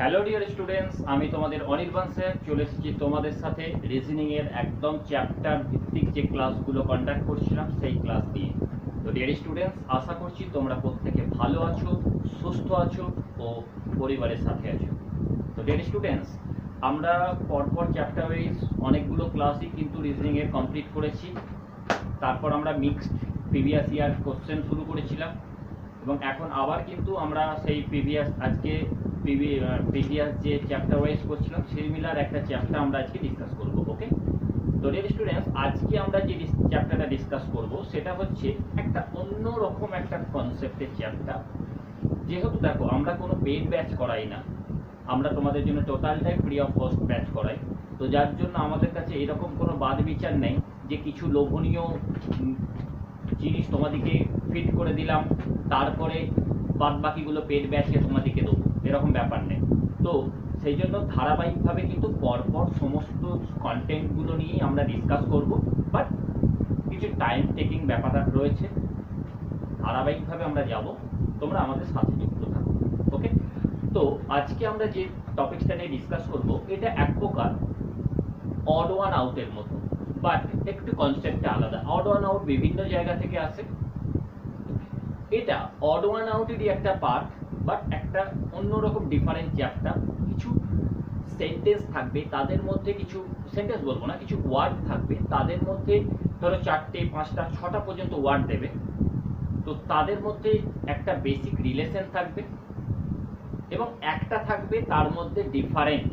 Hello dear students, আমি তোমাদের Anirban sir চলে এসেছি তোমাদের সাথে রিজনিং এর একদম চ্যাপ্টার ভিত্তিক যে ক্লাসগুলো কন্ডাক্ট করছিলাম সেই ক্লাস নিয়ে। তো ডিয়ার স্টুডেন্টস, আশা করছি তোমরা প্রত্যেকে ভালো আছো, সুস্থ আছো ও পরিবারের সাথে আছো। তো ডিয়ার স্টুডেন্টস, আমরা পরপর চ্যাপ্টার ওয়াইজ অনেকগুলো ক্লাসই কিন্তু রিজনিং এর কমপ্লিট করেছি। তারপর আমরা মিক্সড প্রিভিয়াস ইয়ার কোশ্চেন শুরু করেছিলাম এবং এখন আবার কিন্তু আমরা সেই আজকে প্রিভিয়াস যে চ্যাপ্টার ওয়াইজ করছিলাম সিমিলার একটা চ্যাপ্টার আমরা আজকে ডিসকাস করব। ওকে, তো ডিয়ার স্টুডেন্টস, আজকে আমরা যে চ্যাপ্টারটা ডিসকাস করব সেটা হচ্ছে একটা অন্য রকম একটা কনসেপ্টের চ্যাপ্টার। যেহেতু দেখো, আমরা কোনো পেইড ব্যাচ করাই না, আমরা তোমাদের জন্য টোটালটাই ফ্রি অফ কস্ট ব্যাচ করাই। তো যার জন্য আমাদের কাছে এরকম কোনো বাদ বিচার নেই যে কিছু লোভনীয় জিনিস তোমাদেরকে ফিট করে দিলাম, তারপরে বাদ বাকিগুলো পেড ব্যাচে তোমাদেরকে দেবো, এরকম ব্যাপার নেই। তো সেই জন্য ধারাবাহিকভাবে কিন্তু পরপর সমস্ত কন্টেন্টগুলো নিয়েই আমরা ডিসকাস করব, বাট কিছু টাইম টেকিং ব্যাপার রয়েছে। ধারাবাহিকভাবে আমরা যাব, তোমরা আমাদের সাথে যুক্ত থাকো। ওকে, তো আজকে আমরা যে টপিকসটা নিয়ে ডিসকাস করব এটা এক প্রকার অড ওয়ান আউটের মতো, বাট একটু কনসেপ্টটা আলাদা। অড ওয়ান আউট বিভিন্ন জায়গা থেকে আসে, এটা অড ওয়ান আউটেরই একটা পার্ট, বাট একটা অন্যরকম ডিফারেন্ট চ্যাপ্টার। কিছু সেন্টেন্স থাকবে, তাদের মধ্যে কিছু সেন্টেন্স বলবো না, কিছু ওয়ার্ড থাকবে, তাদের মধ্যে ধরো 4টে 5টা 6টা পর্যন্ত ওয়ার্ড দেবে। তো তাদের মধ্যে একটা বেসিক রিলেশন থাকবে এবং একটা থাকবে তার মধ্যে ডিফারেন্ট।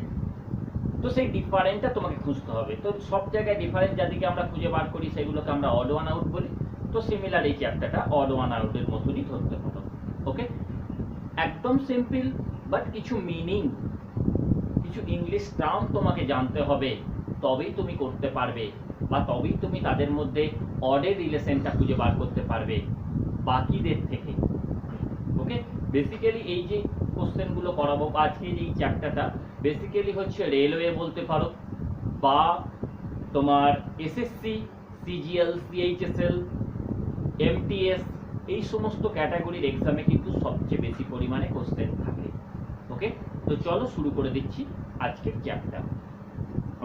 তো সেই ডিফারেন্টটা তোমাকে খুঁজতে হবে। তো সব জায়গায় ডিফারেন্ট যাদেরকে আমরা খুঁজে বার করি সেগুলোকে আমরা অড ওয়ান আউট বলি। তো সিমিলার এই চ্যাপ্টারটা অড ওয়ান আউটের মতনই ধরতে হলো। ওকে, একদম সিম্পল, বাট কিছু মিনিং, কিছু ইংলিশ টার্ম তোমাকে জানতে হবে, তবেই তুমি করতে পারবে, বা তবেই তুমি তাদের মধ্যে অডের রিলেশনটা খুঁজে বার করতে পারবে বাকিদের থেকে। ওকে, বেসিক্যালি এই যে কোশ্চেনগুলো করাবো আজকে এই চ্যাপ্টারটা বেসিক্যালি হচ্ছে রেলওয়ে বলতে পারো, বা তোমার এসএসসি, সিজিএল, সিএইচএসএল, এমটিএস, এই সমস্ত ক্যাটাগরির এক্সামে কিন্তু সবচেয়ে বেশি পরিমাণে কোশ্চেন থাকে। ওকে, তো চলো শুরু করে দিচ্ছি আজকের চ্যাপ্টার।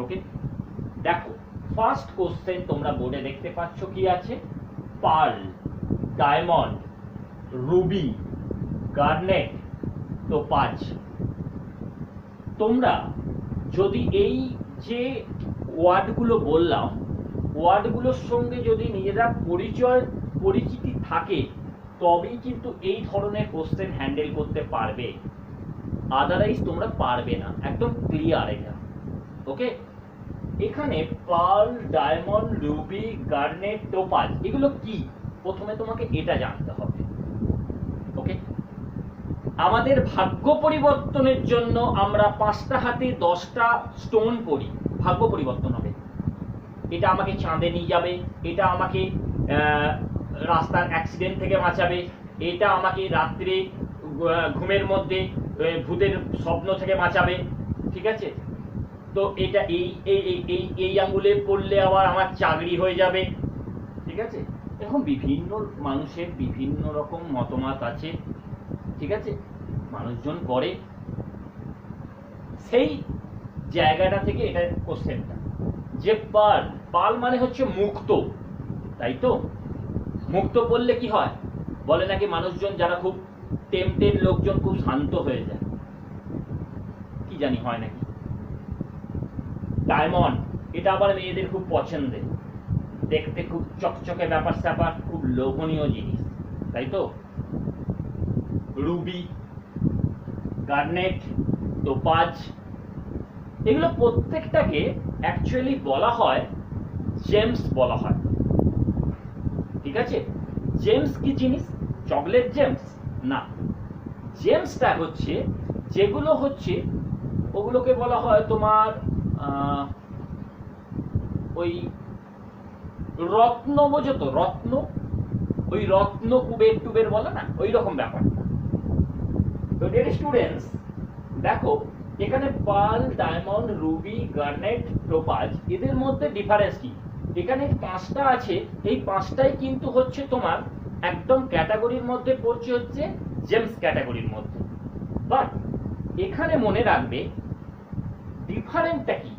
ওকে, দেখো ফার্স্ট কোশ্চেন তোমরা বোর্ডে দেখতে পাচ্ছ কি আছে, pearl, diamond, ruby, garnet, topaz. তোমরা যদি এই যে ওয়ার্ডগুলো বললাম, ওয়ার্ডগুলোর সঙ্গে যদি নিজেরা পরিচিতি থাকে, তবেই কিন্তু এই ধরনের কোশ্চেন হ্যান্ডেল করতে পারবে, আদারওয়াইজ তোমরা পারবে না। একদম ক্লিয়ার এটা। ওকে, এখানে pearl, diamond, ruby, garnet, topaz, এগুলো কি প্রথমে তোমাকে এটা জানতে হবে। ওকে, আমাদের ভাগ্য পরিবর্তনের জন্য আমরা 5টা হাতে 10টা স্টোন করি, ভাগ্য পরিবর্তন হবে। এটা আমাকে চাঁদে নিয়ে যাবে, এটা আমাকে রাস্তার অ্যাক্সিডেন্ট থেকে বাঁচাবে, এটা আমাকে রাত্রে ঘুমের মধ্যে ভূতের স্বপ্ন থেকে বাঁচাবে। ঠিক আছে, তো এটা এই এই এই এই আঙ্গুলে পড়লে আবার আমার চাকরি হয়ে যাবে। ঠিক আছে, এখন বিভিন্ন মানুষের বিভিন্ন রকম মতামত আছে। ঠিক আছে, মানুষজন করে সেই জায়গাটা থেকে এটা কোশ্চেনটা। যে পাল, পাল মানে হচ্ছে মুক্ত, তাই তো? মুক্ত বললে কি হয় বলে নাকি মানুষজন যারা খুব টেম্পটেড লোকজন খুব শান্ত হয়ে যায়, কি জানি হয় নাকি। ডায়মন্ড, এটা আবার মেয়েদের খুব পছন্দের, দেখতে খুব চকচকে ব্যাপার স্যাপার, খুব লোভনীয় জিনিস, তাই তো? রুবি, গার্নেট, টোপাজ, এগুলো প্রত্যেকটাকে অ্যাকচুয়ালি বলা হয় জেমস বলা হয়। ঠিক আছে, জেমস কি জিনিস? চকলেট জেমস না, জেমসটা হচ্ছে যেগুলো হচ্ছে ওগুলোকে বলা হয় তোমার ওই রত্ন, বোঝো তো? রত্ন, ওই রত্ন কুবের টুবের বলে না, ওই রকম ব্যাপার। তো ডিয়ার স্টুডেন্টস, দেখো এখানে pearl, diamond, ruby, garnet, topaz, এদের মধ্যে ডিফারেন্স কি? এখানে 5টা আছে, এই 5টাই কিন্তু হচ্ছে তোমার একদম ক্যাটাগরির মধ্যে পড়ছে, হচ্ছে জেমস ক্যাটাগরির মধ্যে। বাট এখানে মনে রাখবে ডিফারেন্টটা কি,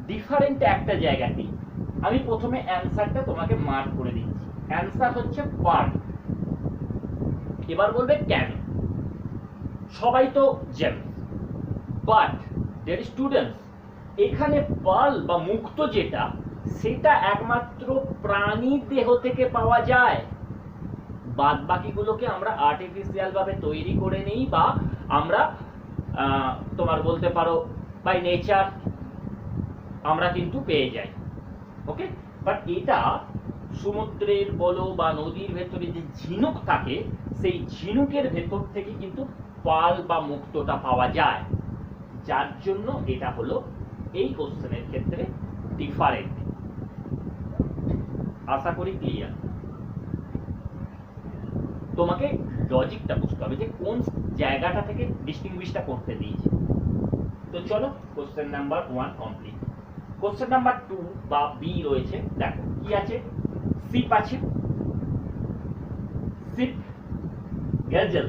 ডিফারেন্ট একটা জায়গাতে। আমি প্রথমে অ্যান্সারটা তোমাকে মার্ক করে দিচ্ছি। অ্যান্সার হচ্ছে পার্ল। এবার বলবে কেন? সবাই তো জেমস, বাট ডিয়ার স্টুডেন্টস, এখানে পার্ল বা মুক্তো যেটা, সেটা একমাত্র প্রাণী দেহ থেকে পাওয়া যায়। বাদ বাকিগুলোকে আমরা আর্টিফিশিয়াল ভাবে তৈরি করে নিই, বা আমরা তোমার বলতে পারো বাই নেচার আমরা কিন্তু পেয়ে যাই। ওকে, বাট এটা সমুদ্রের বলো বা নদীর ভেতরে যে ঝিনুক থাকে, সেই ঝিনুকের ভেতর থেকে কিন্তু পার্ল বা মুক্তোটা পাওয়া যায়, যার জন্য এটা হলো এই কোশ্চেনের ক্ষেত্রে ডিফারেন্ট। আশা করি ক্লিয়ার। তোমাকে লজিকটা বুঝতে হবে যে কোন জায়গাটা থেকে ডিস্টিংগুইশটা করতে দিয়েছে। তো চলো, question number 1 complete. Question number 2 বা বি রয়েছে। দেখো কি আছে, শিপ আছে, শিপ, গজল,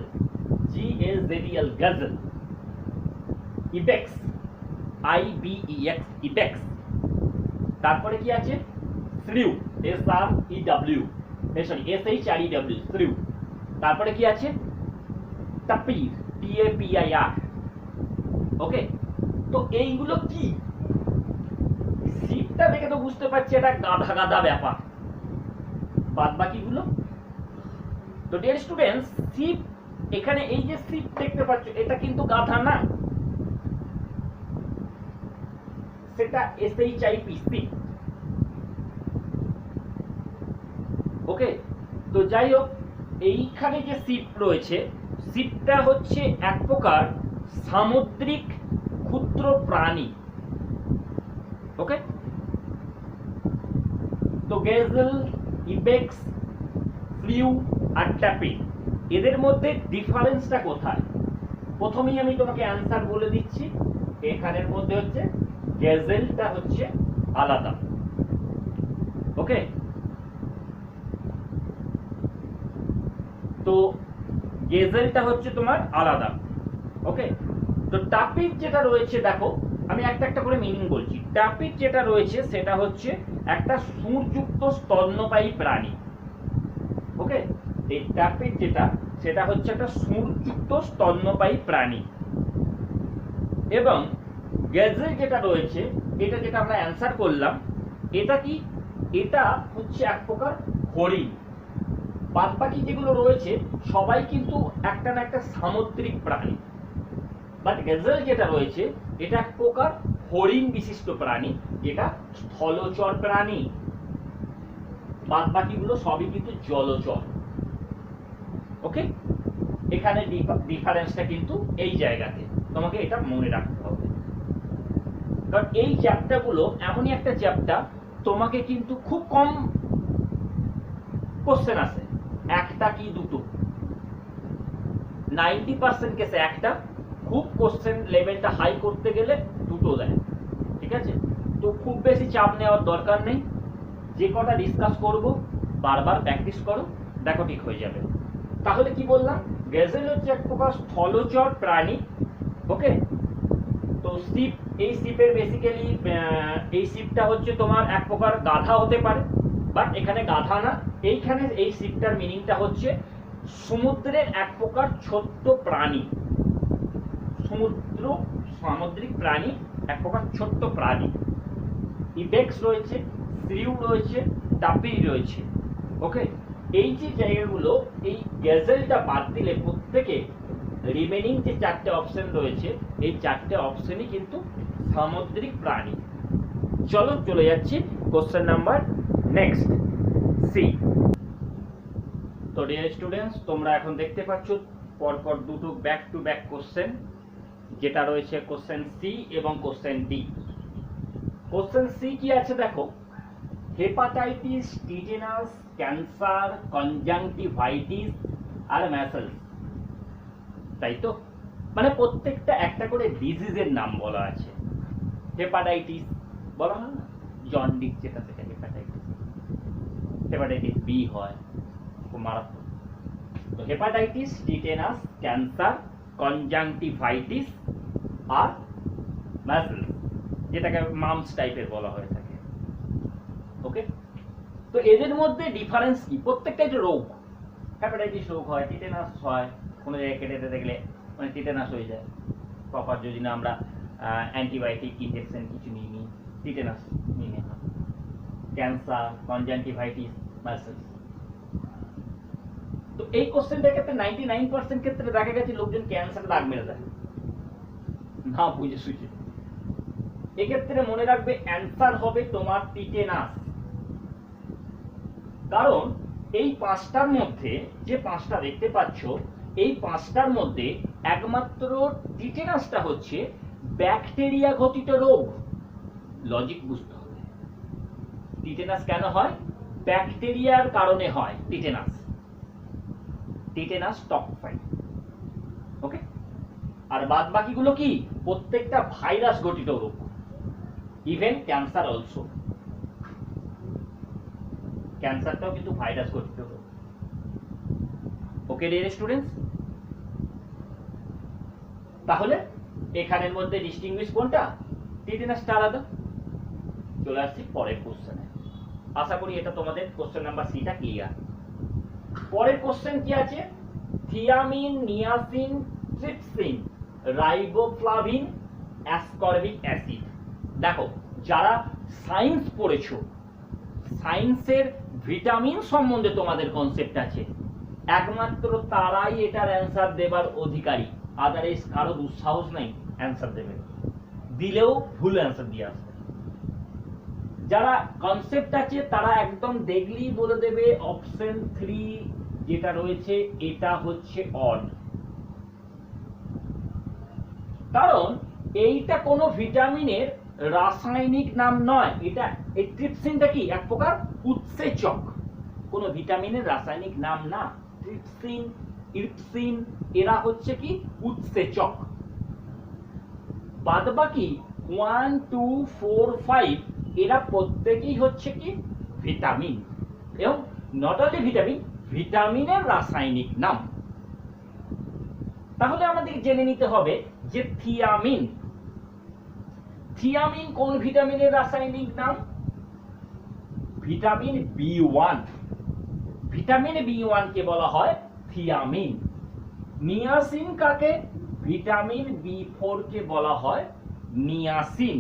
GAZL, গজল, ইবেক্স, IBEX, ইবেক্স। তারপরে কি আছে, শ্রিউ, SREW, সরি SHREW, শ্রিউ। তারপরে কি আছে, তাপির, TAPIR। ওকে, তো এইগুলো কি? শিপটা দেখে তো বুঝতে পারছি এটা গাধা গাধা ব্যাপার। বাদ বাকিগুলো তো ডিয়ার স্টুডেন্টস, শিপ, এখানে এই যে শিপ দেখতে পাচ্ছ, এটা কিন্তু গাধা না, সেটা SHIP, শিপ। ওকে, তো যাই হোক, এইখানে যে শিপ রয়েছে, শিপটা হচ্ছে এক প্রকার সামুদ্রিক ক্ষুদ্র প্রাণী। ওকে, তো গেজেল, ইবেক্স, ফ্লিউ আর ট্যাপিন, এদের মধ্যে ডিফারেন্সটা কোথায়? প্রথমেই আমি তোমাকে অ্যান্সার বলে দিচ্ছি। এখানের মধ্যে হচ্ছে গেজেলটা হচ্ছে আলাদা। ওকে, তো গেজেলটা হচ্ছে তোমার আলাদা। ওকে, তো টাপির যেটা রয়েছে, দেখো আমি একটা একটা করে মিনিং বলছি। টাপির যেটা রয়েছে সেটা হচ্ছে একটা সুরযুক্ত স্তন্যপায়ী প্রাণী। ওকে, এই টাপির যেটা, সেটা হচ্ছে একটা সুরযুক্ত স্তন্যপায়ী প্রাণী। এবং গেজেল যেটা রয়েছে, এটা যেটা আমরা অ্যান্সার করলাম, এটা কি? এটা হচ্ছে এক প্রকার হরিণ। বাদ বাকি যেগুলো রয়েছে সবাই কিন্তু একটা না একটা সামুদ্রিক প্রাণী, বাট গেজেল যেটা রয়েছে এটা এক প্রকার হরিণ বিশিষ্ট প্রাণী, যেটা স্থলচর প্রাণী। বাদ বাকিগুলো সবই কিন্তু জলচর। ওকে, এখানে ডিফারেন্সটা কিন্তু এই জায়গাতে, তোমাকে এটা মনে রাখতে হবে। কারণ এই চ্যাপ্টারগুলো এমনই একটা চ্যাপ্টার, তোমাকে কিন্তু খুব কম কোশ্চেন আসে, একটা কি দুটো, 90% কেসে একটা, খুব কোশ্চেন লেভেলটা হাই করতে গেলে দুটো দেয়। ঠিক আছে, তো খুব বেশি চাপ নেওয়ার দরকার নেই। যে কটা ডিসকাস করব বারবার প্র্যাকটিস করো, দেখো ঠিক হয়ে যাবে। তাহলে কি বললাম, গেজেল হচ্ছে এক প্রকার স্থলচর প্রাণী। ওকে, তো শিপ, এই শিপের বেসিক্যালি এই শিপটা হচ্ছে তোমার এক প্রকার গাধা হতে পারে, বাট এখানে গাধা না। এইখানে এই শিপটার মিনিংটা হচ্ছে সমুদ্রের এক প্রকার ছোট্ট প্রাণী, সামুদ্রিক প্রাণী, এক প্রকার ছোট্ট প্রাণী। ইবেক্স রয়েছে, শ্রিউ রয়েছে, টাপি রয়েছে। ওকে, এই যে জায়গাগুলো, এই গেজেলটা বাদ দিলে প্রত্যেকে রিমেনিং যে চারটে অপশন রয়েছে, এই চারটে অপশনই কিন্তু সামুদ্রিক প্রাণী। চলো চলে যাচ্ছি কোশ্চেন নাম্বার নেক্সট, সি। তো ডিয়ার স্টুডেন্টস, তোমরা এখন দেখতে পাচ্ছ পরপর দুটো ব্যাক টু ব্যাক কোশ্চেন, যেটা রয়েছে কোশ্চেন সি এবং কোশ্চেন ডি। কোশ্চেন সি কি আছে দেখো, হেপাটাইটিস, টিটেনাস, ক্যান্সার, কনজাংটিভাইটিস আর ম্যাসেলস, তাই তো? মানে প্রত্যেকটা একটা করে ডিজিজের নাম বলা আছে। হেপাটাইটিস বলা হয় না, জন্ডিস যেটা, সেটা হেপাটাইটিস। হেপাটাইটিস বি হয়, খুব মারাত্মক। তো হেপাটাইটিস, টিটেনাস, ক্যান্সার, কনজাংটিভাইটিস আর ম্যাসেলস, যেটাকে মামস টাইপের বলা হয়ে থাকে। ওকে, তো এদের মধ্যে ডিফারেন্স কি? প্রত্যেকটাই যে রোগ, হ্যাপাটাইটিস রোগ হয়, টিটেনাস হয়, কোনো জায়গায় কেটে দেখলে মানে টিটেনাস হয়ে যায়, প্রপার যদি না আমরা অ্যান্টিবায়োটিক ইনজেকশন কিছু নিই নি, টিটেনাস নিয়ে হয়। Cancer, conjunctivitis, measles. তো এই কোশ্চেনটার ক্ষেত্রে 99% ক্ষেত্রে দেখা গেছে লোকজন ক্যান্সারে দাগ মেরে দেয় না বুঝে সুঝে। এক্ষেত্রে মনে রাখবে অ্যান্সার হবে তোমার টিটেনাস। কারণ এই পাঁচটার মধ্যে যে পাঁচটা দেখতে পাচ্ছ, এই পাঁচটার মধ্যে একমাত্র টিটেনাসটা হচ্ছে ব্যাকটেরিয়া ঘটিত রোগ। লজিক বুঝতে হবে, টিটেনাস কেন হয়? ব্যাকটেরিয়ার কারণে হয় টিটেনাস। Tetanus top 5। ওকে, আর বাদ বাকিগুলো কি? প্রত্যেকটা ভাইরাস ঘটিত রোগ, ইভেন ক্যান্সার অলসো। ক্যান্সারটাও কিন্তু ভাইরাস ঘটিত রোগ। ওকে ডিয়ার স্টুডেন্টস, তাহলে এখানের মধ্যে ডিস্টিংগুইশ কোনটা? টিটেনাসটা আলাদা। চলে আসছি পরের কোশ্চেনে। আশা করি এটা তোমাদের কোশ্চেন নাম্বার সিটা ক্লিয়ার। পরের কোশ্চেন কি আছে? Thiamine, niacin, trypsin, riboflavin, ascorbic acid. দেখো, যারা সায়েন্স পড়েছো, সায়েন্সের ভিটামিন সম্বন্ধে তোমাদের কনসেপ্ট আছে, একমাত্র তারাই এটার অ্যান্সার দেবার অধিকারী। আদারওয়াইজ কারো দুঃসাহস নাই অ্যান্সার দেবে, দিলেও ভুল অ্যান্সার দিয়ে আসবে। যারা কনসেপ্ট আছে তারা একদম দেখলেই বলে দেবে অপশন 3 যেটা রয়েছে এটা হচ্ছে অড। কারণ এইটা কোনো ভিটামিনের রাসায়নিক নাম নয়। এটা এই ট্রিপসিনটা কি? এক প্রকার উৎসেচক, কোনো ভিটামিনের রাসায়নিক নাম না। ট্রিপসিন, ইরপসিন এরা হচ্ছে কি? উৎসেচক। বাদবাকি 1, 2, 4, 5 এরা প্রত্যেকেই হচ্ছে কি? ভিটামিন। এবং নট অনলি ভিটামিন, ভিটামিনের রাসায়নিক নাম। তাহলে আমাদের জেনে নিতে হবে যে থিয়ামিন, থিয়ামিন কোন ভিটামিনের রাসায়নিক নাম? Vitamin B1। ভিটামিন B1 কে বলা হয় থিয়ামিন। নিয়াসিন কাকে? ভিটামিন B4 কে বলা হয় নিয়াসিন।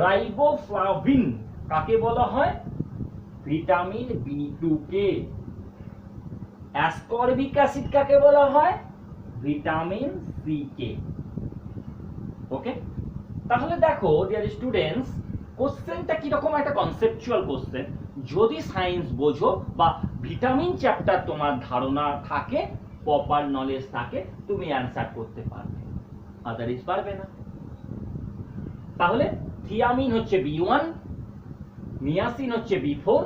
রাইবোফ্লাভিন কাকে বলা হয়? ভিটামিন B2 কে। অ্যাসকর্বিক অ্যাসিড কাকে বলা হয়? ভিটামিন C কে। ওকে, তাহলে দেখো ডিয়ার স্টুডেন্টস, কোশ্চেনটা কিরকম একটা কনসেপচুয়াল কোশ্চেন। যদি সায়েন্স বোঝো বা ভিটামিন চ্যাপ্টার তোমার ধারণা থাকে, প্রপার নলেজ থাকে, তুমি অ্যান্সার করতে পারবে, আদারওয়াইজ পারবে না। তাহলে থিয়ামিন হচ্ছে B1, নিয়াসিন হচ্ছে B4,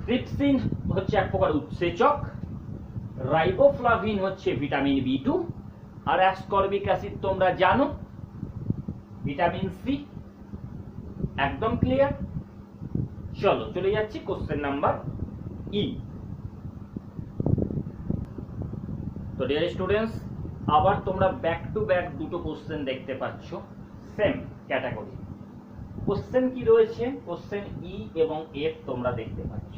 ট্রিপসিন হচ্ছে এক প্রকার উৎসেচক, রাইবোফ্লাভিন হচ্ছে ভিটামিন B2, আর অ্যাসকর্বিক অ্যাসিড তোমরা জানো ভিটামিন C। একদম ক্লিয়ার? চলো চলে যাচ্ছি কোশ্চেন নাম্বার ই। তো ডিয়ার স্টুডেন্টস, আবার তোমরা ব্যাক টু ব্যাক দুটো কোশ্চেন দেখতে পাচ্ছ, সেম ক্যাটাগরি। কোশ্চেন কি রয়েছে? কোশ্চেন ই এবং এফ তোমরা দেখতে পাচ্ছ।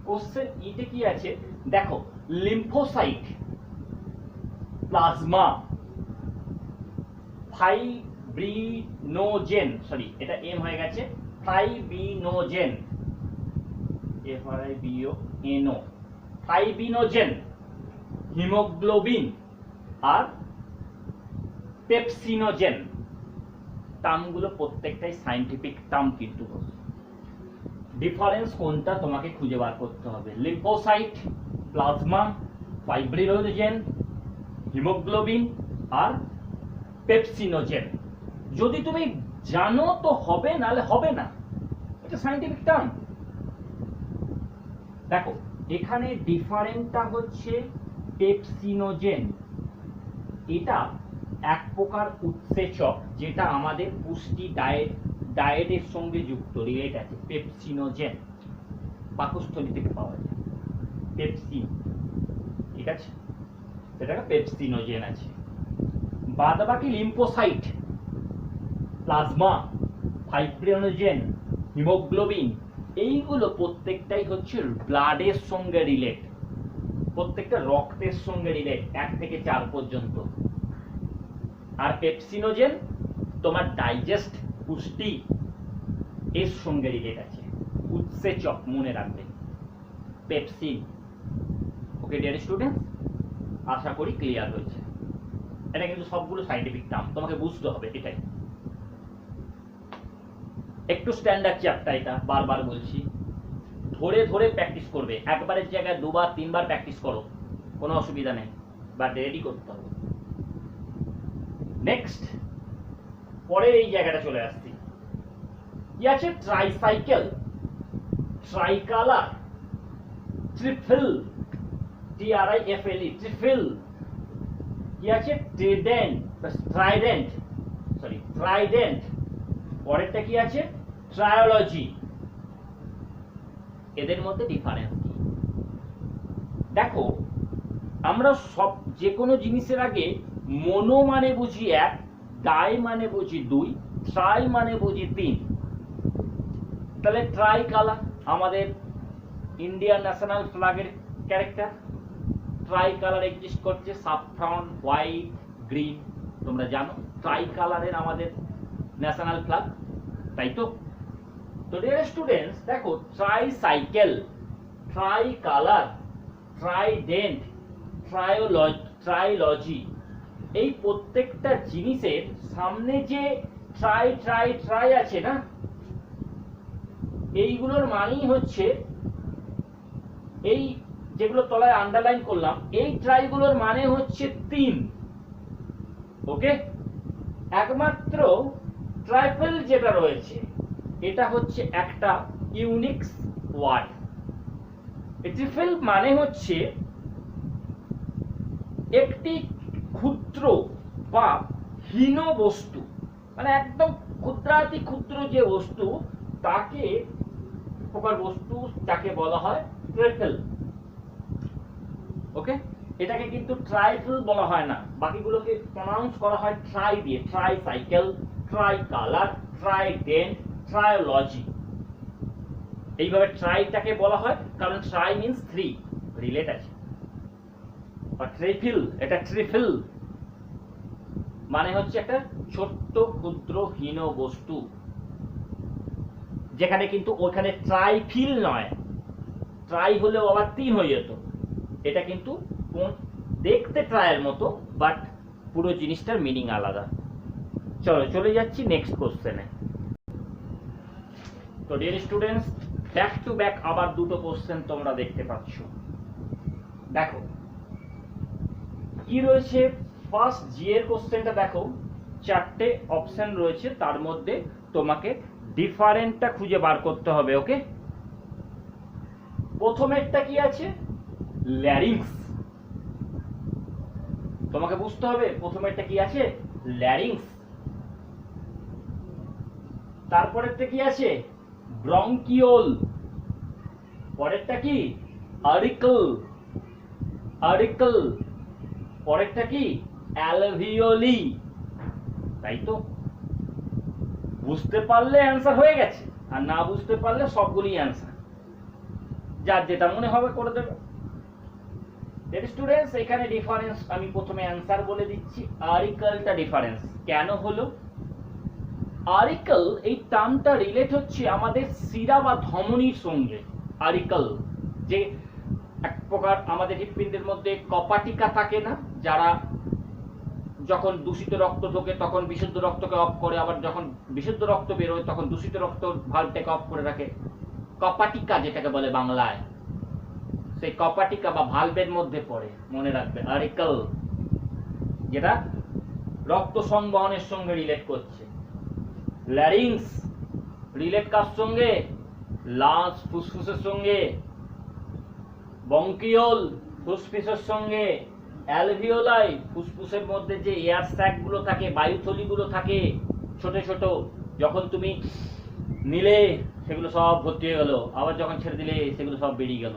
কোশ্চেন ইতে কি আছে দেখো, লিম্ফোসাইট, প্লাজমা, ফাইব্রিনোজেন, সরি এটা এম হয়ে গেছে, ফাইব্রিনোজেন, FIBONO, ফাইব্রিনোজেন, হিমোগ্লোবিন আর পেপসিনোজেন। টার্মগুলো প্রত্যেকটাই সায়েন্টিফিক টার্ম, কিন্তু ডিফারেন্স কোনটা তোমাকে খুঁজে বার করতে হবে। লিম্ফোসাইট, প্লাজমা, ফাইব্রিনোজেন, হিমোগ্লোবিন আর পেপসিনোজেন। যদি তুমি জানো তো হবে, নালে হবে না, এটা সায়েন্টিফিক টার্ম। দেখো এখানে ডিফারেন্টটা হচ্ছে পেপসিনোজেন, এটা এক প্রকার উৎসেচক যেটা আমাদের পুষ্টি ডায়েটের সঙ্গে যুক্ত, রিলেট আছে। পেপসিনোজেন পাকস্থলী থেকে পাওয়া যায়, পেপসিন, ঠিক আছে? সেটা যেটাকে পেপসিনোজেন আছে। বাদ বাকি লিম্ফোসাইট, প্লাজমা, ফাইব্রিনোজেন, হিমোগ্লোবিন, এইগুলো প্রত্যেকটাই হচ্ছে ব্লাডের সঙ্গে রিলেট, প্রত্যেকটা রক্তের সঙ্গে রিলেট 1 থেকে 4 পর্যন্ত। আর পেপসিনোজেন তোমার ডাইজেস্ট, পুষ্টি এর সঙ্গে রিলেট আছে, উৎসেচক মনে রাখবে পেপসিন। ওকে ডিয়ার স্টুডেন্ট, আশা করি ক্লিয়ার হয়েছে। এটা কিন্তু সবগুলো সাইন্টিফিক টার্ম, তোমাকে বুঝতে হবে এটাই। একটু স্ট্যান্ডার্ড চ্যাপ্টার, এটা বারবার বলছি, ধরে ধরে প্র্যাকটিস করবে, একবারের জায়গায় 2 বার 3 বার প্র্যাকটিস করো, কোনো অসুবিধা নেই, বাট রেডি করতে হবে। নেক্সট, পরের এই জায়গাটা চলে আসছি, কি আছে? ট্রাইসাইকেল, ট্রাইকালার, ট্রিফল, TRIFLE, ট্রিফল, কি আছে? ট্রাইডেন্ট, পরেরটা কি আছে? ট্রায়োলজি। এদের মধ্যে ডিফারেন্স কি? দেখো, আমরা সব যে কোনো জিনিসের আগে মোনো মানে বুঝি 1, ডাই মানে বুঝি 2, ট্রাই মানে বুঝি 3। তাহলে ট্রাই কালার আমাদের ইন্ডিয়ান ন্যাশনাল ফ্ল্যাগের ক্যারেক্টার। ট্রাই কালার এক্সিস্ট করছে, সাফরান, হোয়াইট, গ্রিন, তোমরা জানো ট্রাই কালারের আমাদের ন্যাশনাল ফ্ল্যাগ, তাই তো? তো ডিয়ার স্টুডেন্টস, দেখো tricycle, try colour, Trident, trilogy, এই প্রত্যেকটা জিনিসের সামনে যে ট্রাই আছে না, এইগুলোর মানেই হচ্ছে, এই যেগুলো তলায় আন্ডারলাইন করলাম, এই ট্রাইগুলোর মানে হচ্ছে 3। ওকে, একমাত্র ট্রাইফেল যেটা রয়েছে এটা হচ্ছে একটা ইউনিক ওয়ার্ড। ট্রিফল মানে হচ্ছে একটি ক্ষুদ্র বা হীন বস্তু, মানে একদম ক্ষুদ্রাতি ক্ষুদ্র যে বস্তু, তাকে প্রকার বস্তু যাকে বলা হয় ট্রিফল। ওকে, এটাকে কিন্তু ট্রাইফল বলা হয় না, বাকিগুলোকে প্রনাউন্স করা হয় ট্রাই দিয়ে, tricycle, try colour, Trident, trilogy. এইভাবে ট্রাইটাকে বলা হয় কারণ ট্রাই মিন্স 3, রিলেট আছে। আর ট্রিফল, এটা ট্রিফল মানে হচ্ছে একটা ছোট্ট ক্ষুদ্র হীন বস্তু, যেখানে কিন্তু ওখানে ট্রাইফিল নয়, ট্রাই হলেও আবার 3 হয়ে যেত। এটা কিন্তু দেখতে ট্রায়ের মতো, বাট পুরো জিনিসটার মিনিং আলাদা। চলো চলে যাচ্ছি নেক্সট কোশ্চেনে। তো dear students, back to back আবার দুটো কোশ্চেন তোমরা দেখতে পাচ্ছ। দেখো কি রয়েছে, ফার্স্ট জি এর কোশ্চেনটা দেখো, 4টে অপশন রয়েছে, তার মধ্যে তোমাকে ডিফারেন্টটা খুঁজে বার করতে হবে। ওকে, প্রথমেরটা কি আছে? ল্যারিংস। তোমাকে বুঝতে হবে প্রথমেরটা কি আছে, ল্যারিংস। তারপরেরটা কি আছে, ব্রঙ্কিওল। পরেরটা কি, আরিকল। পরেরটা কি, অ্যালভিওলি। তাই তো? বুঝতে পারলে অ্যান্সার হয়ে গেছে, আর না বুঝতে পারলে সবগুলি অ্যান্সার, যার যেটা মনে হবে করে দেবে। স্টুডেন্টস, এখানে ডিফারেন্স আমি প্রথমে অ্যান্সার বলে দিচ্ছি। আরিকলটা ডিফারেন্স কেন হলো? আরিকল এই টার্মটা রিলেট হচ্ছে আমাদের শিরা বা ধমনীর সঙ্গে। আরিকল যে এক প্রকার আমাদের হৃৎপিণ্ডের মধ্যে কপাটিকা থাকে না, যারা যখন দূষিত রক্ত ঢোকে তখন বিশুদ্ধ রক্তকে অফ করে, আবার যখন বিশুদ্ধ রক্ত বেরোয় তখন দূষিত রক্ত ভালভটাকে অফ করে রাখে, কপাটিকা যেটাকে বলে বাংলায়, সেই কপাটিকা বা ভালভের মধ্যে পড়ে, মনে রাখবে আরিকল, যেটা রক্ত সংবহনের সঙ্গে রিলেট করছে। ল্যারিংস রিলেট কার সঙ্গে? লাংস, ফুসফুসের সঙ্গে। ব্রঙ্কিওল ফুসফুসের সঙ্গে। অ্যালভিওলাই ফুসফুসের মধ্যে যে এয়ার স্যাক গুলো থাকে, বায়ুথলিগুলো থাকে ছোট ছোট, যখন তুমি নিলে সেগুলো সব ভর্তি হয়ে গেল, আবার যখন ছেড়ে দিলে সেগুলো সব বেরিয়ে গেল,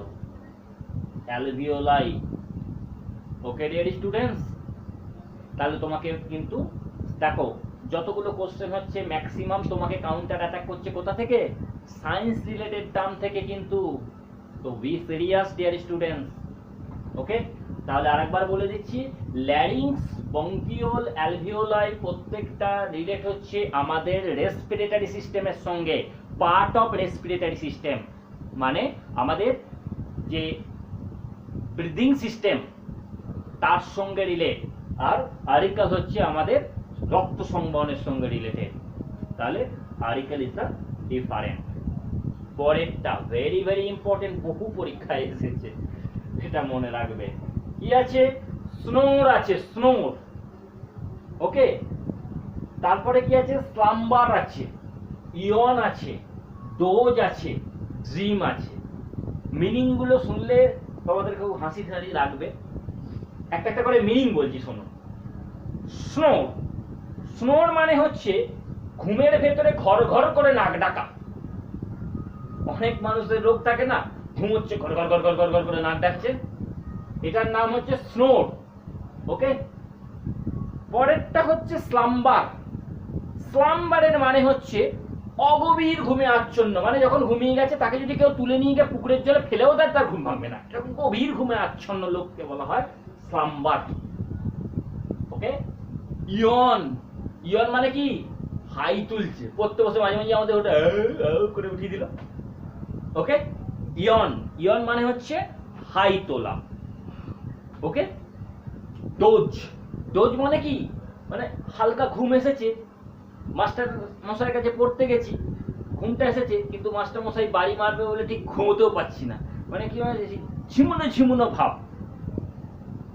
অ্যালভিওলাই। ওকে ডিয়ার স্টুডেন্টস, তাহলে তোমাকে কিন্তু দেখো যতগুলো কোশ্চেন হচ্ছে ম্যাক্সিমাম তোমাকে কাউন্টার অ্যাটাক করছে কোথা থেকে, সায়েন্স রিলেটেড টার্ম থেকে কিন্তু। তো বি সিরিয়াস ডিয়ার স্টুডেন্টস। ওকে, তাহলে আরেকবার বলে দিচ্ছি, ল্যারিংস, বঙ্কিওল, অ্যালভিওলাই প্রত্যেকটা রিলেট হচ্ছে আমাদের রেসপিরেটরি সিস্টেমের সঙ্গে, পার্ট অফ রেসপিরেটরি সিস্টেম, মানে আমাদের যে ব্রিদিং সিস্টেম তার সঙ্গে রিলেট। আর আরিকাল হচ্ছে আমাদের রক্ত সংবহনের সঙ্গে রিলেটেড। তাহলে আরিকাল ইজ দ্য ডিফারেন্ট। পরেরটা ভেরি ভেরি ইম্পর্টেন্ট, বহু পরীক্ষায় এসেছে, এটা মনে রাখবে। কি আছে? স্নোর আছে, স্নোর। ওকে, তারপরে কি আছে? স্লাম্বার আছে, ইয়ন আছে, ডোজ আছে, ড্রিম আছে। মিনিং গুলো শুনলে তোমাদের খুব হাসি হাসি লাগবে। একটা একটা করে মিনিং বলছি, শোনো। স্নোর, স্নোর মানে হচ্ছে ঘুমের ভেতরে ঘর ঘর করে নাক ডাকা। অনেক মানুষের রোগ থাকে না, ঘুমোচ্ছে ঘর ঘর ঘর ঘর ঘর ঘর করে নাক ডাকছে, এটার নাম হচ্ছে স্নোর। ওকে, পরেরটা হচ্ছে স্লাম্বার। স্লাম্বারের মানে হচ্ছে অগভীর ঘুমে আচ্ছন্ন, মানে যখন ঘুমিয়ে গেছে তাকে যদি কেউ তুলে নিয়ে গিয়ে পুকুরের জলে ফেলেও দেয় তার ঘুম ভাঙবে না, এরকম গভীর ঘুমে আচ্ছন্ন লোককে বলা হয় স্লাম্বার। ওকে, ইয়ন, ইয়ন মানে কি? হাই তুলছে, পড়তে বসে মাঝে মাঝে আমাদের ওটা করে উঠিয়ে দিল। ওকে, ইয়ন, ইয়ন মানে হচ্ছে হাই তোলা। ওকে, ডোজ, ডোজ মানে কি? মানে হালকা ঘুম এসেছে, মাস্টার মশাইয়ের কাছে পড়তে গেছি, ঘুমটা এসেছে কিন্তু মাস্টার মশাই বাড়ি মারবে বলে ঠিক ঘুমোতেও পাচ্ছি না, মানে কি মানে ঝিমুনো ঝিমুনো ভাব,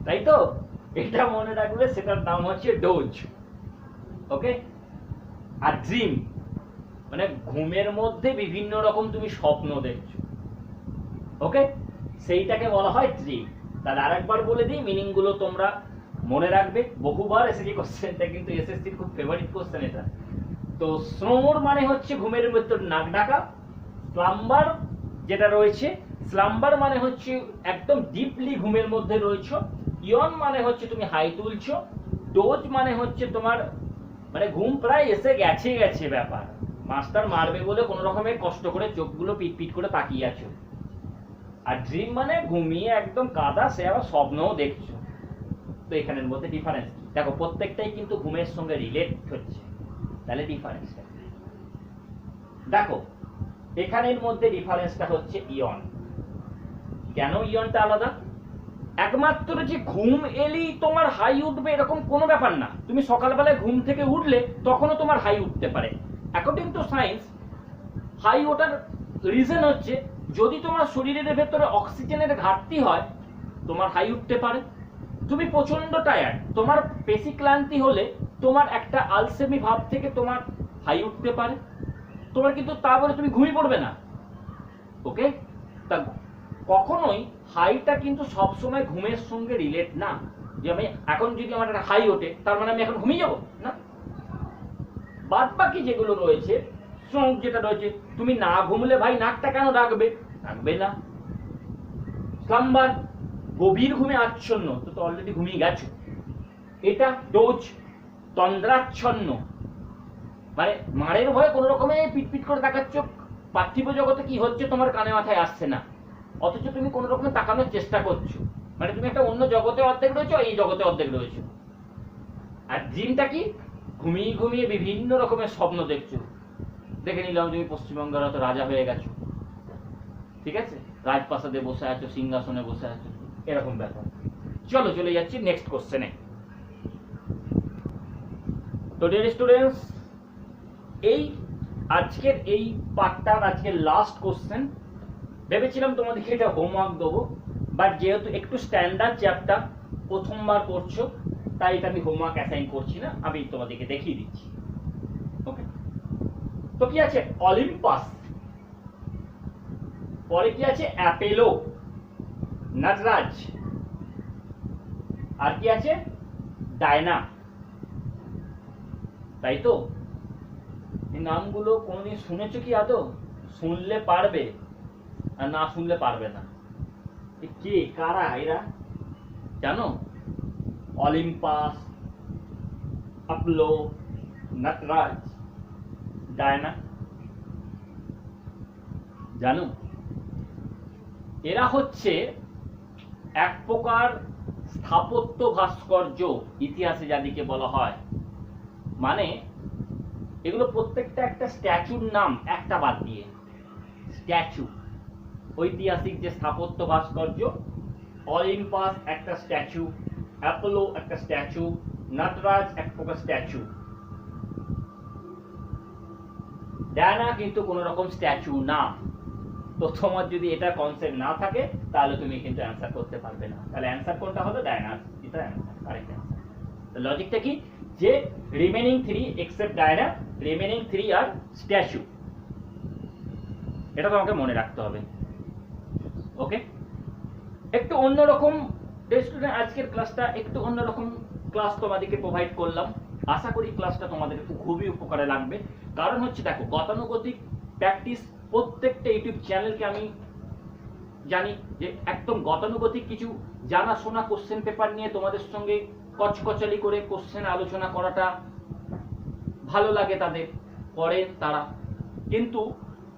তাই তো? এটা মনে রাখবে, সেটার নাম হচ্ছে ডোজ। ওকে, আর ড্রিম মানে ঘুমের মধ্যে বিভিন্ন রকম তুমি স্বপ্ন দেখছো। ওকে, সেইটাকে বলা হয় ড্রিম। তাহলে আরেকবার বলে দিই মিনিং গুলো তোমরা মনে রাখবে, বহুবার এসেছে কোশ্চেনটা, কিন্তু এসএসসির খুব ফেভারিট কোশ্চেন এটা। তো স্নোর মানে হচ্ছে ঘুমের ভেতর নাক ডাকা। স্লাম্বার যেটা রয়েছে, স্লাম্বার মানে হচ্ছে একদম ডিপলি ঘুমের মধ্যে রয়েছে। ইয়ন মানে হচ্ছে তুমি হাই তুলছো। ডোজ মানে হচ্ছে তোমার মানে ঘুম প্রায় এসে গেছে গেছে ব্যাপার, মাস্টার মারবে বলে কোনো রকমের কষ্ট করে চোখগুলো পিট পিট করে তাকিয়ে আছো। আর ড্রিম মানে ঘুমিয়ে একদম কাদা, সে আবার স্বপ্নও দেখছো। তো এখানের মধ্যে ডিফারেন্স দেখো, প্রত্যেকটাই কিন্তু ঘুমের সঙ্গে রিলেট হচ্ছে। তাহলে ডিফারেন্স দেখো, এখানের মধ্যে ডিফারেন্সটা হচ্ছে ইয়ন। কেন ইয়নটা আলাদা? একমাত্র যে ঘুম এলেই তোমার হাই উঠবে এরকম কোনো ব্যাপার না। তুমি সকালবেলায় ঘুম থেকে উঠলে তখনও তোমার হাই উঠতে পারে। অ্যাকর্ডিং টু সায়েন্স, হাই ওঠার রিজন হচ্ছে যদি তোমার শরীরের ভেতরে অক্সিজেনের ঘাটতি হয় তোমার হাই উঠতে পারে। তুমি প্রচন্ড টায়ার্ড, তোমার পেশি ক্লান্তি হলে তোমার একটা আলসেমি ভাব থেকে তোমার হাই উঠতে পারে। তোমার কিন্তু তা বলে তুমি ঘুমিয়ে পড়বে না। ওকে, তা কখনোই হাইটা কিন্তু সবসময় ঘুমের সঙ্গে রিলেট না, যে আমি এখন যদি আমার একটা হাই ওঠে তার মানে আমি এখন ঘুমিয়ে যাবো না। বাদ বাকি যেগুলো রয়েছে, স্নোর যেটা রয়েছে, তুমি না ঘুমলে ভাই নাকটা কেন ডাকবে? ডাকবে না। স্লাম্বার গভীর ঘুমে আচ্ছন্ন, তো অলরেডি ঘুমিয়ে গেছো। এটা ডোজ তন্দ্রাচ্ছন্ন, মানে মারের ভয়ে কোনো রকমে পিটপিট করে তাকাচ্ছ, পার্থিব জগতে কি হচ্ছে তোমার কানে মাথায় আসছে না, অথচ তুমি কোনো রকমে তাকানোর চেষ্টা করছো, মানে তুমি একটা অন্য জগতে অর্ধেক রয়েছো, এই জগতে অর্ধেক রয়েছো। আর ড্রিমটা কি? ঘুমিয়ে ঘুমিয়ে বিভিন্ন রকমের স্বপ্ন দেখছো। দেখে নিলাম তুমি পশ্চিমবঙ্গের হয়তো রাজা হয়ে গেছো, ঠিক আছে, রাজপ্রাসাদে বসে আছো, সিংহাসনে বসে আছো, এরকম ব্যাপার। চলো চলে যাচ্ছি নেক্সট কোশ্চেনে। তো ডিয়ার স্টুডেন্টস, এই আজকের এই পার্টটার আজকের লাস্ট কোশ্চেন। ভেবেছিলাম তোমাদেরকে এটা হোমওয়ার্ক দেবো, বাট যেহেতু একটু স্ট্যান্ডার্ড চ্যাপ্টার প্রথমবার করছো তাই এটা আমি হোমওয়ার্ক অ্যাসাইন করছি না, আমি তোমাদেরকে দেখিয়ে দিচ্ছি। ওকে, তো কি আছে? অলিম্পাস, পরে কি আছে? অ্যাপেলো, নটরাজ, আর কি আছে? ডায়না, তাই তো? এই নামগুলো কোনদিন শুনেছো কি আদৌ? শুনলে পারবে আর না শুনলে পারবে না। কে কারা এরা জানো? Olympus, Apollo, Nataraj, Diana. জানো এরা হচ্ছে এক প্রকার স্থাপত্য ভাস্কর্য, ইতিহাসে যাদেরকে বলা হয়। মানে এগুলো প্রত্যেকটা একটা স্ট্যাচুর নাম, একটা বাদ দিয়ে স্ট্যাচু। ঐতিহাসিক যে স্থাপত্য ভাস্কর্য, অলিম্পাস একটা স্ট্যাচু, অ্যাপোলো একটা স্ট্যাচু, নটরাজ এক প্রকার স্ট্যাচু। ডায়না কিন্তু কোন রকম স্ট্যাচু না। তো তোমার যদি এটা কনসেপ্ট না থাকে তাহলে তুমি কিন্তু অ্যান্সার করতে পারবে না। তাহলে অ্যান্সার কোনটা হলো? ডায়না। এটা অ্যান্সার, কারেক্ট অ্যান্সার। তো লজিকটা কি, যে রিমেনিং 3 এক্সেপ্ট ডায়না, রিমেনিং 3 আর স্ট্যাচু। এটা তোমাকে মনে রাখতে হবে। ওকে, একটু অন্যরকম স্টুডেন্ট, আজকের ক্লাসটা একটু অন্যরকম ক্লাস তোমাদেরকে প্রোভাইড করলাম। আশা করি ক্লাসটা তোমাদের খুবই উপকারে লাগবে। কারণ হচ্ছে দেখো, গতানুগতিক প্র্যাকটিস প্রত্যেকটা ইউটিউব চ্যানেলকে আমি জানি যে একদম গতানুগতিক কিছু জানাশোনা কোশ্চেন পেপার নিয়ে তোমাদের সঙ্গে কচকচালি করে কোশ্চেন আলোচনা করাটা ভালো লাগে তাদের, করেন তারা। কিন্তু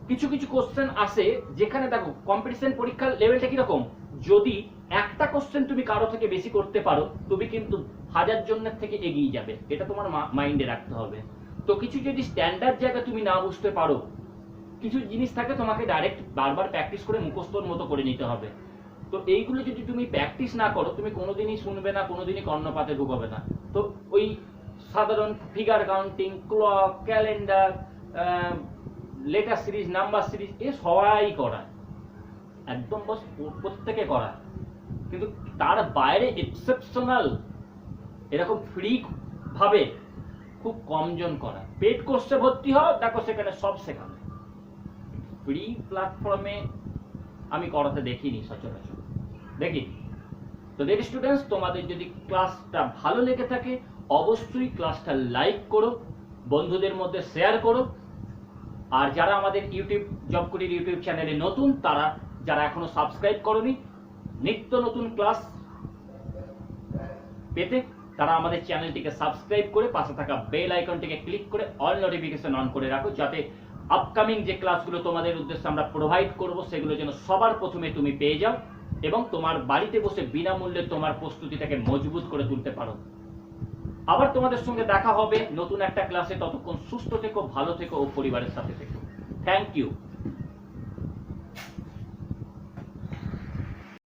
কিছু কিছু কোশ্চেন আসে যেখানে দেখো কম্পিটিশন পরীক্ষার লেভেলটা কিরকম, যদি একটা কোশ্চেন তুমি কারো থেকে বেশি করতে পারো তুমি কিন্তু 1000 জনের থেকে এগিয়ে যাবে, এটা তোমার মাইন্ডে রাখতে হবে। তো কিছু যদি স্ট্যান্ডার্ড জায়গা তুমি না বুঝতে পারো, কিছু জিনিস থাকে তোমাকে ডাইরেক্ট বারবার প্র্যাকটিস করে মুখস্থর মতো করে নিতে হবে। তো এইগুলো যদি তুমি প্র্যাকটিস না করো তুমি কোনোদিনই শুনবে না, কোনোদিনই কর্ণপাতে ঢুকবে না। তো ওই সাধারণ figure counting, clock, calendar, letter series, number series, এ সবাই করা, একদম বস প্রত্যেকে করা। কিন্তু তার বাইরে এক্সেপশনাল এরকম ফ্রি ভাবে খুব কমজন করা। পেড কোর্সে ভর্তি হও, দেখো সেখানে সব শেখানো। ফ্রি প্ল্যাটফর্মে আমি করাতে দেখিনি সচরাচর, দেখি। তো ডিয়ার স্টুডেন্টস, তোমাদের যদি ক্লাসটা ভালো লেগে থাকে অবশ্যই ক্লাসটা লাইক করো, বন্ধুদের মধ্যে শেয়ার করো। আর যারা আমাদের ইউটিউব জব করির ইউটিউব চ্যানেলে নতুন, তারা যারা এখনো সাবস্ক্রাইব করনি, নিত্য নতুন ক্লাস পেতে তারা আমাদের চ্যানেলটিকে সাবস্ক্রাইব করে পাশে থাকা বেল আইকনটিকে ক্লিক করে অল নোটিফিকেশন অন করে রাখো, যাতে আপকামিং যে ক্লাসগুলো তোমাদের উদ্দেশ্যে আমরা প্রোভাইড করব সেগুলো যেন সবার প্রথমে তুমি পেয়ে যাও এবং তোমার বাড়িতে বসে বিনামূল্যে তোমার প্রস্তুতিটাকে মজবুত করে তুলতে পারো। আবার তোমাদের সঙ্গে দেখা হবে নতুন একটা ক্লাসে। ততক্ষণ সুস্থ থেকো, ভালো থেকো ও পরিবারের সাথে থেকো। Thank you.